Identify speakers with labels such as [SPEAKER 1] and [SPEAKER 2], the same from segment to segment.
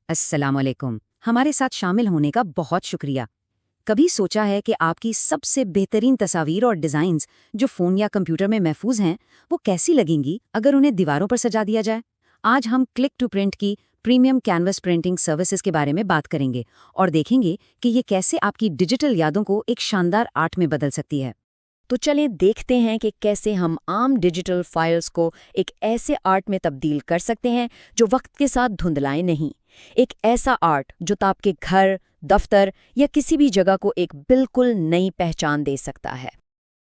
[SPEAKER 1] السلام علیکم، ہمارے ساتھ شامل ہونے کا بہت شکریہ۔ کبھی سوچا ہے کہ آپ کی سب سے بہترین تصاویر اور ڈیزائنز جو فون یا کمپیوٹر میں محفوظ ہیں وہ کیسی لگیں گی اگر انہیں دیواروں پر سجا دیا جائے؟ آج ہم کلک ٹو پرنٹ کی پریمیم کینوس پرنٹنگ سروسز کے بارے میں بات کریں گے اور دیکھیں گے کہ یہ کیسے آپ کی ڈیجیٹل یادوں کو ایک شاندار آرٹ میں بدل سکتی ہے۔
[SPEAKER 2] تو چلیں دیکھتے ہیں کہ کیسے ہم عام ڈیجیٹل فائلز کو ایک ایسے آرٹ میں تبدیل کر سکتے ہیں جو وقت کے ساتھ دھندلائے نہیں۔ ایک ایسا آرٹ جو آپ کے گھر، دفتر یا کسی بھی جگہ کو ایک بالکل نئی پہچان دے سکتا ہے۔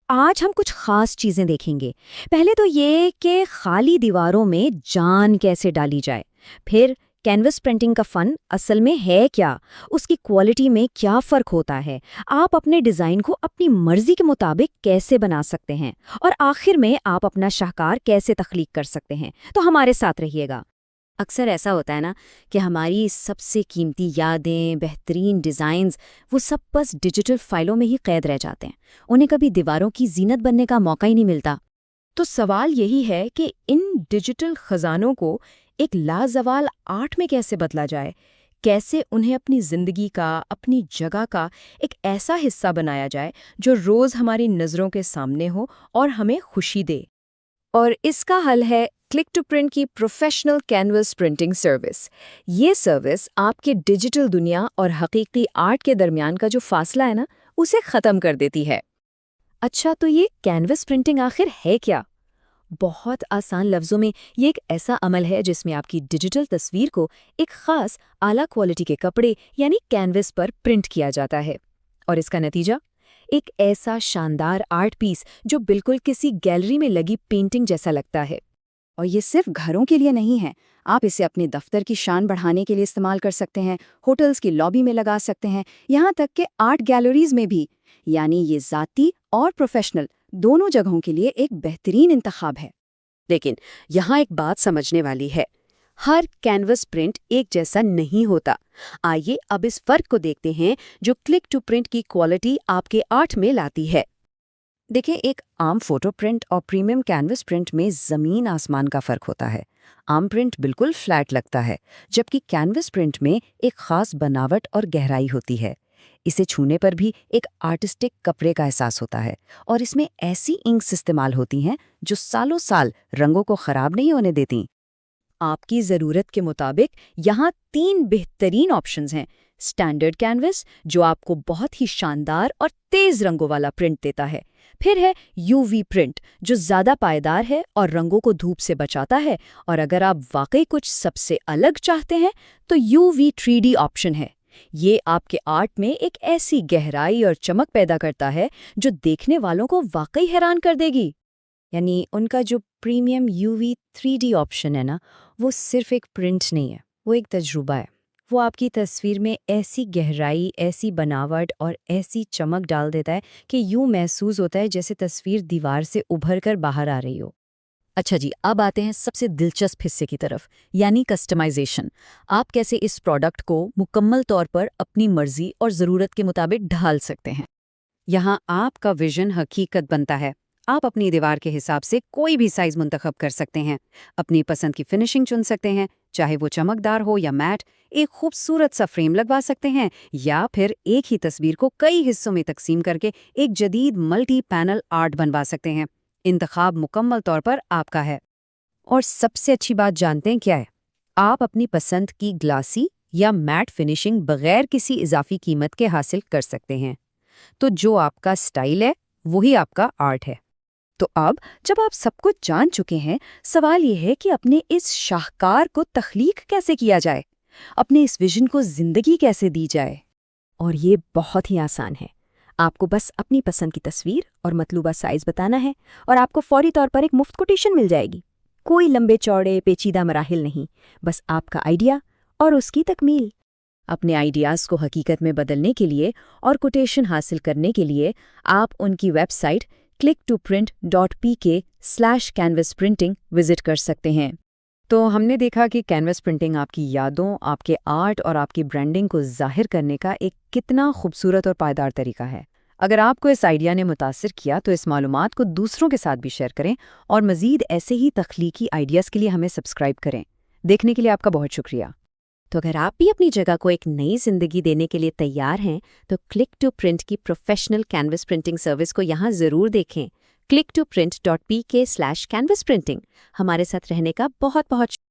[SPEAKER 3] آج ہم کچھ خاص چیزیں دیکھیں گے۔ پہلے تو یہ کہ خالی دیواروں میں جان کیسے ڈالی جائے، پھر کینوس پرنٹنگ کا فن اصل میں ہے کیا، اس کی کوالٹی میں کیا فرق ہوتا ہے، آپ اپنے ڈیزائن کو اپنی مرضی کے مطابق کیسے بنا سکتے ہیں، اور آخر میں آپ اپنا شاہکار کیسے تخلیق کر سکتے ہیں۔ تو ہمارے ساتھ رہیے گا۔
[SPEAKER 2] اکثر ایسا ہوتا ہے نا کہ ہماری سب سے قیمتی یادیں، بہترین ڈیزائنز، وہ سب بس ڈیجیٹل فائلوں میں ہی قید رہ جاتے ہیں، انہیں کبھی دیواروں کی زینت بننے کا موقع ہی نہیں ملتا۔
[SPEAKER 4] تو سوال یہی ہے کہ ان ڈیجیٹل خزانوں کو ایک لازوال آرٹ میں کیسے بدلا جائے، کیسے انہیں اپنی زندگی کا، اپنی جگہ کا ایک ایسا حصہ بنایا جائے جو روز ہماری نظروں کے سامنے ہو اور ہمیں خوشی دے۔
[SPEAKER 3] اور اس کا حل ہے کلک ٹو پرنٹ کی پروفیشنل کینوس پرنٹنگ سروس۔ یہ سروس آپ کے ڈیجیٹل دنیا اور حقیقی آرٹ کے درمیان کا جو فاصلہ ہے نا، اسے ختم کر دیتی ہے۔ اچھا، تو یہ کینوس پرنٹنگ آخر ہے کیا؟ بہت آسان لفظوں میں یہ ایک ایسا عمل ہے جس میں آپ کی ڈیجیٹل تصویر کو ایک خاص اعلیٰ کوالٹی کے کپڑے یعنی کینوس پر پرنٹ کیا جاتا ہے، اور اس کا نتیجہ ایک ایسا شاندار آرٹ پیس جو بالکل کسی گیلری میں لگی پینٹنگ جیسا لگتا ہے۔
[SPEAKER 1] اور یہ صرف گھروں کے لیے نہیں ہے، آپ اسے اپنے دفتر کی شان بڑھانے کے لیے استعمال کر سکتے ہیں، ہوٹلز کی لابی میں لگا سکتے ہیں، یہاں تک کہ آرٹ گیلریز میں بھی۔ یعنی یہ ذاتی اور پروفیشنل دونوں جگہوں کے لیے ایک بہترین انتخاب ہے۔
[SPEAKER 5] لیکن یہاں ایک بات سمجھنے والی ہے، ہر کینوس پرنٹ ایک جیسا نہیں ہوتا۔ آئیے اب اس فرق کو دیکھتے ہیں جو کلک ٹو پرنٹ کی کوالٹی آپ کے آرٹ میں لاتی ہے۔
[SPEAKER 1] دیکھیں، ایک عام فوٹو پرنٹ اور پریمیم کینوس پرنٹ میں زمین آسمان کا فرق ہوتا ہے۔ عام پرنٹ بالکل فلیٹ لگتا ہے، جبکہ کینوس پرنٹ میں ایک خاص بناوٹ اور گہرائی ہوتی ہے۔ اسے چھونے پر بھی ایک آرٹسٹک کپڑے کا احساس ہوتا ہے، اور اس میں ایسی انکس استعمال ہوتی ہیں جو سالوں سال رنگوں کو خراب نہیں ہونے دیتی۔
[SPEAKER 2] آپ کی ضرورت کے مطابق یہاں 3 بہترین آپشنز ہیں۔ اسٹینڈرڈ کینوس جو آپ کو بہت ہی شاندار اور تیز رنگوں والا پرنٹ دیتا ہے، پھر ہے یو وی پرنٹ جو زیادہ پائیدار ہے اور رنگوں کو دھوپ سے بچاتا ہے، اور اگر آپ واقعی کچھ سب سے الگ چاہتے ہیں تو یو وی 3D آپشن ہے۔ یہ آپ کے آرٹ میں ایک ایسی گہرائی اور چمک پیدا کرتا ہے جو دیکھنے والوں کو واقعی حیران کر دے گی۔
[SPEAKER 3] یعنی ان کا جو پریمیم UV 3D آپشن ہے نا، وہ صرف ایک پرنٹ نہیں ہے، وہ ایک تجربہ ہے۔ وہ آپ کی تصویر میں ایسی گہرائی، ایسی بناوٹ اور ایسی چمک ڈال دیتا ہے کہ یوں محسوس ہوتا ہے جیسے تصویر دیوار سے ابھر کر باہر آ رہی ہو۔
[SPEAKER 2] اچھا جی، اب آتے ہیں سب سے دلچسپ حصے کی طرف، یعنی کسٹمائزیشن۔ آپ کیسے اس پروڈکٹ کو مکمل طور پر اپنی مرضی اور ضرورت کے مطابق ڈھال سکتے ہیں۔
[SPEAKER 1] یہاں آپ کا ویژن حقیقت بنتا ہے۔ آپ اپنی دیوار کے حساب سے کوئی بھی سائز منتخب کر سکتے ہیں، اپنی پسند کی فنیشنگ چن سکتے ہیں، چاہے وہ چمکدار ہو یا میٹ، ایک خوبصورت سا فریم لگوا سکتے ہیں، یا پھر ایک ہی تصویر کو کئی حصوں میں تقسیم کر کے ایک جدید ملٹی پینل آرٹ بنوا سکتے ہیں۔ انتخاب مکمل طور پر آپ کا ہے۔
[SPEAKER 3] اور سب سے اچھی بات جانتے ہیں کیا ہے؟ آپ اپنی پسند کی گلاسی یا میٹ فنیشنگ بغیر کسی اضافی قیمت کے حاصل کر سکتے ہیں۔ تو جو آپ کا سٹائل ہے وہی آپ کا آرٹ ہے۔ تو اب جب آپ سب کچھ جان چکے ہیں، سوال یہ ہے کہ اپنے اس شاہکار کو تخلیق کیسے کیا جائے، اپنے اس ویژن کو زندگی کیسے دی جائے؟ اور یہ بہت ہی آسان ہے۔ آپ کو بس اپنی پسند کی تصویر اور مطلوبہ سائز بتانا ہے، اور آپ کو فوری طور پر ایک مفت کوٹیشن مل جائے گی۔ کوئی لمبے چوڑے پیچیدہ مراحل نہیں، بس آپ کا آئیڈیا اور اس کی تکمیل۔
[SPEAKER 2] اپنے آئیڈیاز کو حقیقت میں بدلنے کے لیے اور کوٹیشن حاصل کرنے کے لیے آپ ان کی ویب سائٹ click2print.pk/canvasprinting وزٹ کر سکتے ہیں۔
[SPEAKER 1] تو ہم نے دیکھا کہ کینوس پرنٹنگ آپ کی یادوں، آپ کے آرٹ اور آپ کی برانڈنگ کو ظاہر کرنے کا ایک کتنا خوبصورت اور پائیدار طریقہ ہے۔ اگر آپ کو اس آئیڈیا نے متاثر کیا تو اس معلومات کو دوسروں کے ساتھ بھی شیئر کریں، اور مزید ایسے ہی تخلیقی آئیڈیاز کے لیے ہمیں سبسکرائب کریں۔ دیکھنے کے لیے آپ کا بہت شکریہ۔
[SPEAKER 5] تو اگر آپ بھی اپنی جگہ کو ایک نئی زندگی دینے کے لیے تیار ہیں تو کلک ٹو پرنٹ کی پروفیشنل کینوس پرنٹنگ سروس کو یہاں ضرور دیکھیں. click2print.pk/canvasprinting. ہمارے ساتھ رہنے کا بہت بہت